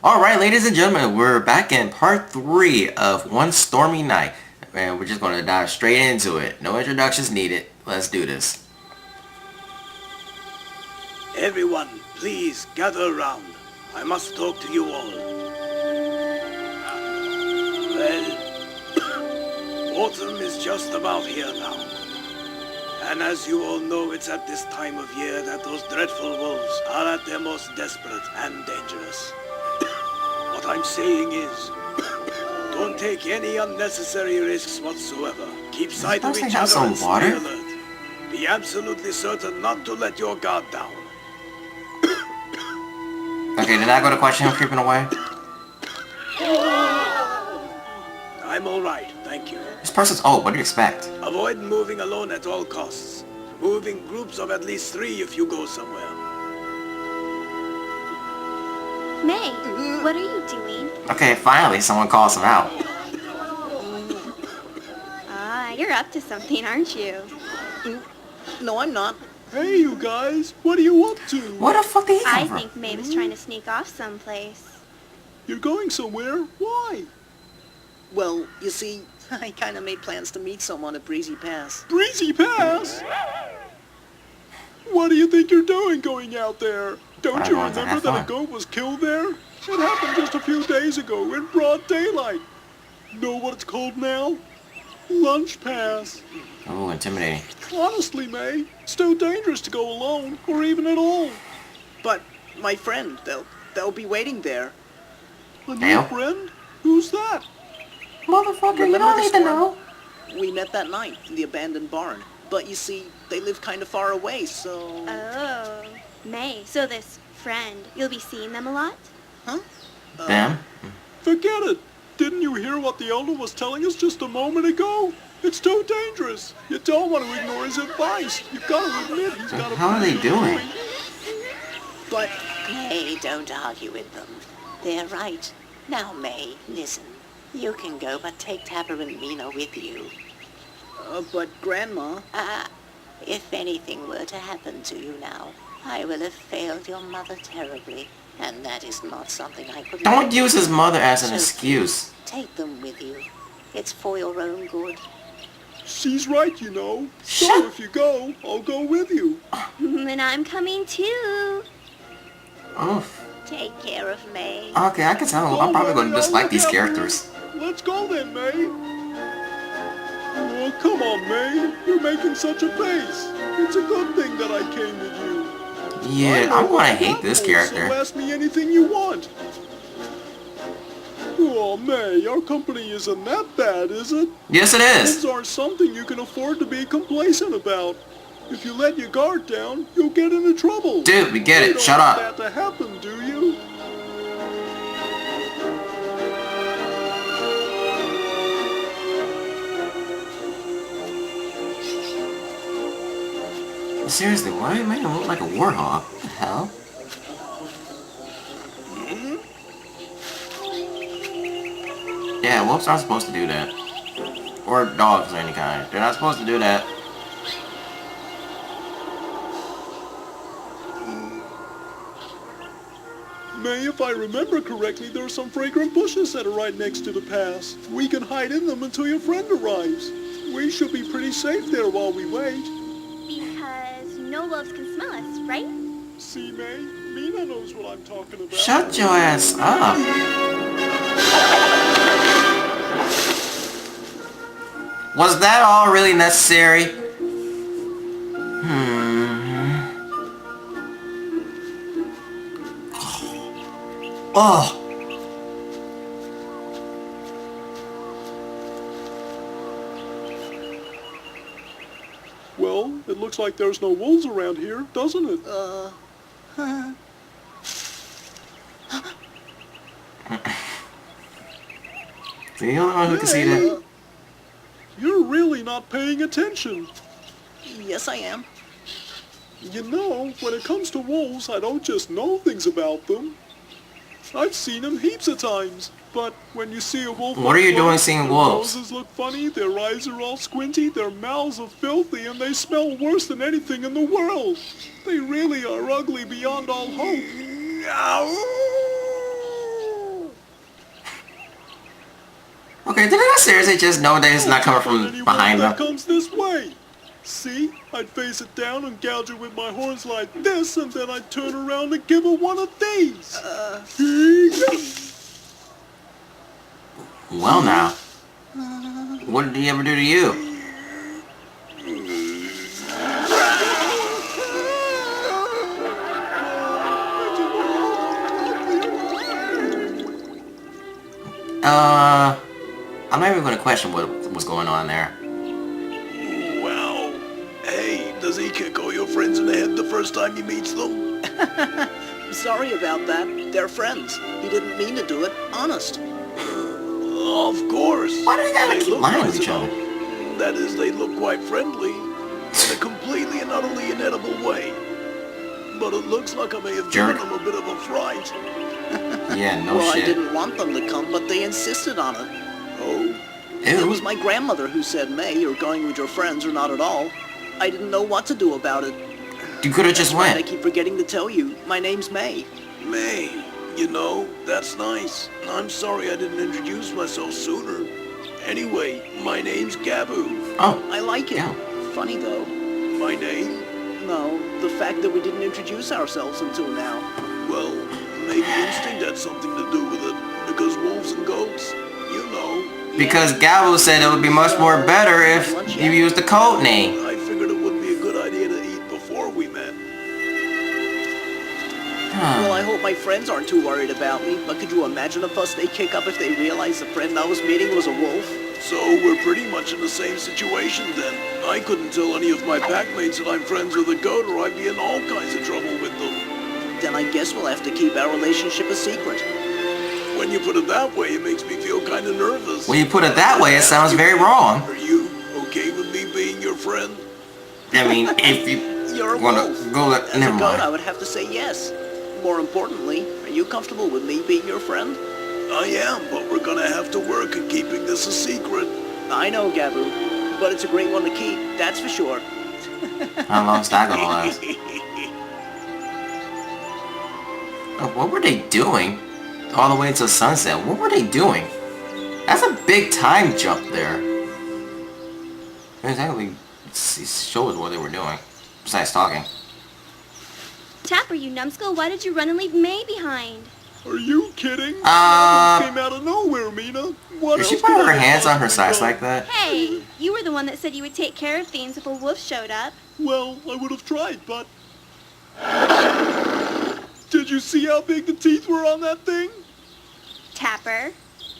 Alright, ladies and gentlemen, we're back in part 3 of One Stormy Night. And we're just going to dive straight into it. No introductions needed. Let's do this. Everyone, please gather around. I must talk to you all. Well, autumn is just about here now. And as you all know, it's at this time of year that those dreadful wolves are at their most desperate and dangerous. What I'm saying is, don't take any unnecessary risks whatsoever. Keep sight of each other and stay alert. Be absolutely certain not to let your guard down. Okay, did I go to question him creeping away? I'm alright, thank you. This person's old, what do you expect? Avoid moving alone at all costs. Move in groups of at least 3 if you go somewhere. Mei, what are you doing? Okay, finally someone calls him out. You're up to something, aren't you? No, I'm not. Hey, you guys, what are you up to? Where the fuck did he come I from? think Mei was trying to sneak off someplace. You're going somewhere? Why? Well, you see, I kind of made plans to meet someone at Breezy Pass. Breezy Pass? What do you think you're doing going out there? Don't you remember that a goat was killed there? It happened just a few days ago in broad daylight. Know what it's called now? Lunch Pass. Ooh, intimidating. Honestly, May, it's too dangerous to go alone, or even at all. But my friend, they'll be waiting there. A new friend? Who's that? Motherfucker, you don't need to know. We met that night in the abandoned barn. But you see, they live kind of far away, so... Oh, Mei, so this friend, you'll be seeing them a lot? Huh? Them? Forget it. Didn't you hear what the elder was telling us just a moment ago? It's too dangerous. You don't want to ignore his advice. You've got to admit he's got a... How are they doing? But... Hey, don't argue with them. They're right. Now, Mei, listen. You can go, but take Tapper and Mina with you. But Grandma... If anything were to happen to you now, I will have failed your mother terribly, and that is not something I could... Don't use his mother as an excuse. Take them with you. It's for your own good. She's right, you know. So if you go, I'll go with you. And I'm coming too. Oof. Take care of Mei. Okay, I can tell. I'm probably going to dislike these characters. Let's go then, May. Oh, come on, May. You're making such a pace. It's a good thing that I came with you. Yeah, I'm going to hate this character. So ask me anything you want. Oh, May, our company isn't that bad, is it? Yes, it is. Things are something you can afford to be complacent about. If you let your guard down, you'll get into trouble. Dude, we get it. Shut up. You don't want that to happen, do you? Seriously, why do you make him look like a warhog? What the hell? Yeah, wolves aren't supposed to do that. Or dogs of any kind. They're not supposed to do that. May, if I remember correctly, there are some fragrant bushes that are right next to the pass. We can hide in them until your friend arrives. We should be pretty safe there while we wait. Because no wolves can smell us, right? See, May? Mina knows what I'm talking about. Shut your ass up. Was that all really necessary? Oh. Well, it looks like there's no wolves around here, doesn't it? So you're the only one who can see that. You're really not paying attention. Yes, I am. You know, when it comes to wolves, I don't just know things about them. I've seen them heaps of times. But when you see a wolf... What are you doing seeing wolves? Their noses look funny, their eyes are all squinty, their mouths are filthy, and they smell worse than anything in the world. They really are ugly beyond all hope. Okay, did I seriously just know that it's not coming from Anyone behind that them? comes this way. See? I'd face it down and gouge it with my horns like this, and then I'd turn around and give it one of these. Well now. What did he ever do to you? I'm not even going to question what was going on there. Wow. Hey, does he kick all your friends in the head the first time he meets them? Sorry about that. They're friends. He didn't mean to do it. Honest. Of course. Why do they gotta keep look lying to nice each other? enough. That is, they look quite friendly in a completely and utterly inedible way. But it looks like I may have given Jerk. them a bit of a fright. Yeah, no Well, shit. I didn't want them to come, but they insisted on it. Oh, It was Ew. my grandmother who said, May, you're going with your friends or not at all. I didn't know what to do about it. You could have just I went. keep forgetting to tell you. My name's May. May, you know, that's nice. I'm sorry I didn't introduce myself sooner. Anyway, my name's Gabu. Oh, I like it. Yeah. Funny, though. My name? No, the fact that we didn't introduce ourselves until now. Well, maybe instinct had something to do with it. Because wolves and goats, you know. because Gabu said it would be much more better if you used the code name. I figured it would be a good idea to eat before we met. Well, I hope my friends aren't too worried about me, but could you imagine the fuss they kick up if they realize the friend I was meeting was a wolf? So we're pretty much in the same situation then. I couldn't tell any of my packmates that I'm friends with a goat or I'd be in all kinds of trouble with them. Then I guess we'll have to keep our relationship a secret. When you put it that way, it makes me feel kind of nervous. When you put it that way, it sounds very wrong. Are you okay with me being your friend? I mean, if you You're a want wolf. to go, As never a goat, I mind. would have to say yes. More importantly, are you comfortable with me being your friend? I am, but we're gonna have to work at keeping this a secret. I know, Gabu, but it's a great one to keep, that's for sure. How long's that gonna last? Oh, what were they doing? All the way until sunset. What were they doing? That's a big time jump there. It exactly shows what they were doing. Besides talking. Tapper, you numbskull, why did you run and leave May behind? Are you kidding? That came out of nowhere, Mina. What Did she else put could her I hands on her possibly sides do? like that? Hey, you were the one that said you would take care of things if a wolf showed up. Well, I would have tried, but... Did you see how big the teeth were on that thing? Tapper,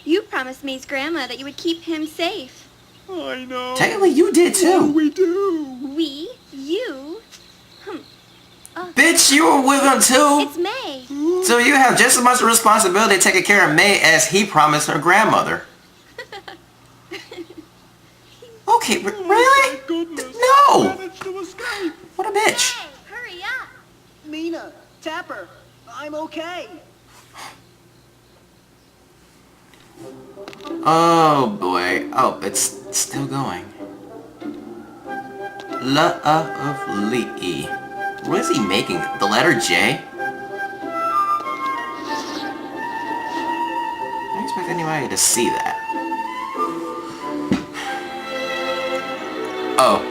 you promised May's grandma that you would keep him safe. I know. Technically, you did What do too. we do? We? You? Bitch, you were with him too. It's May. So you have just as much responsibility taking care of May as he promised her grandmother. Okay, really? Thank goodness. No! Managed to escape. What a bitch. Hey, hurry up. Mina, Tapper, I'm okay. Oh boy. Oh, it's still going. Lovely. What is he making? The letter J? I don't expect anybody to see that. Oh.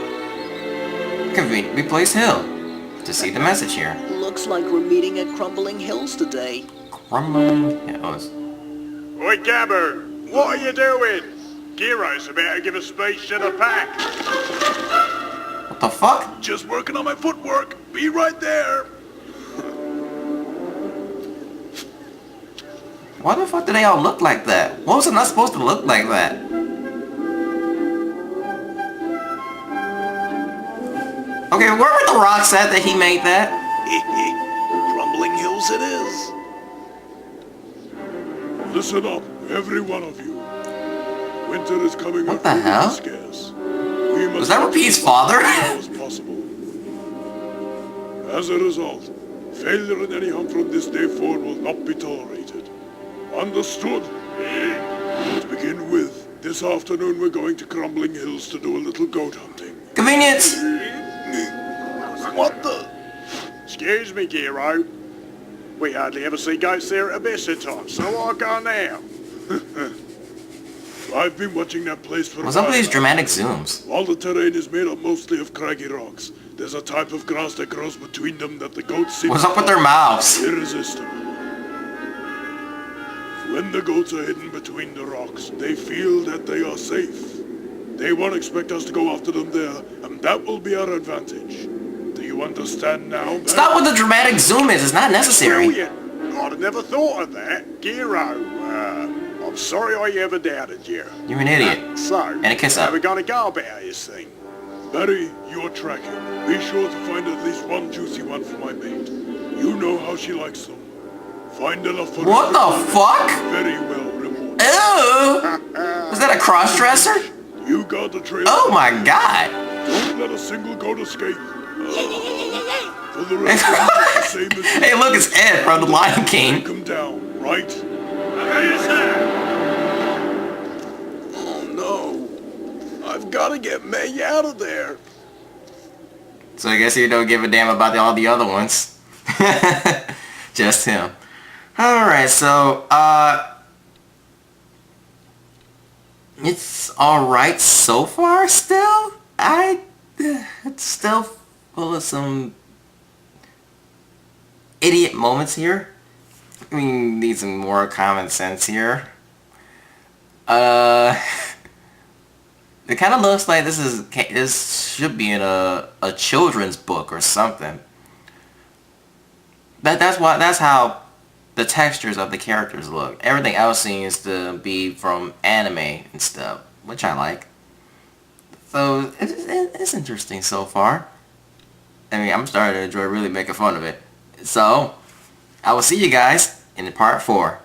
Convenient. We place Hill. To see the message here. Looks like we're meeting at Crumbling Hills today. Crumbling Hills. Oi, Gabu, what are you doing? Giro's about to give a speech to the pack. What the fuck? Just working on my footwork. Be right there. Why the fuck do they all look like that? What was it not supposed to look like that? Okay, where were the rocks at that he made that? Crumbling Hills it is. Listen up, every one of you. Winter is coming What up the hell? scarce. We must Was that Rapide's father? as possible. As a result, failure in any hunt from this day forward will not be tolerated. Understood? To begin with, this afternoon we're going to Crumbling Hills to do a little goat hunting. Convenience. What the? Excuse me, Giro. We hardly ever see goats there at the best of times, so I'll go now. I've been watching that place for a What's up with while these now. dramatic zooms? All the terrain is made up mostly of craggy rocks. There's a type of grass that grows between them that the goats seem What's to up with their find mouths? irresistible. When the goats are hidden between the rocks, they feel that they are safe. They won't expect us to go after them there, and that will be our advantage. Do you understand now, man? Stop what the dramatic zoom is. It's not necessary. Brilliant. I'd have never thought of that. Giro, I'm sorry I ever doubted you. You're an idiot. So, And a kiss how up. we gonna go about this thing? Barry, you're tracking. Be sure to find at least one juicy one for my mate. You know how she likes them. Find enough for What the fuck? Very well rewarded. Ew! Was that a cross-dresser? You got the trail. Oh my god! Don't let a single goat escape. For the rest of you, it's the same as Hey, look, it's Ed from The Lion King. come down, right? Oh no. I've gotta get Mei out of there. So I guess you don't give a damn about all the other ones. Just him. Alright, so, it's alright so far still. It's still full of some idiot moments here. I mean, need some more common sense here. It kind of looks like this should be in a children's book or something. That's how the textures of the characters look. Everything else seems to be from anime and stuff, which I like. So it's interesting so far. I mean, I'm starting to enjoy really making fun of it. So I will see you guys in part 4.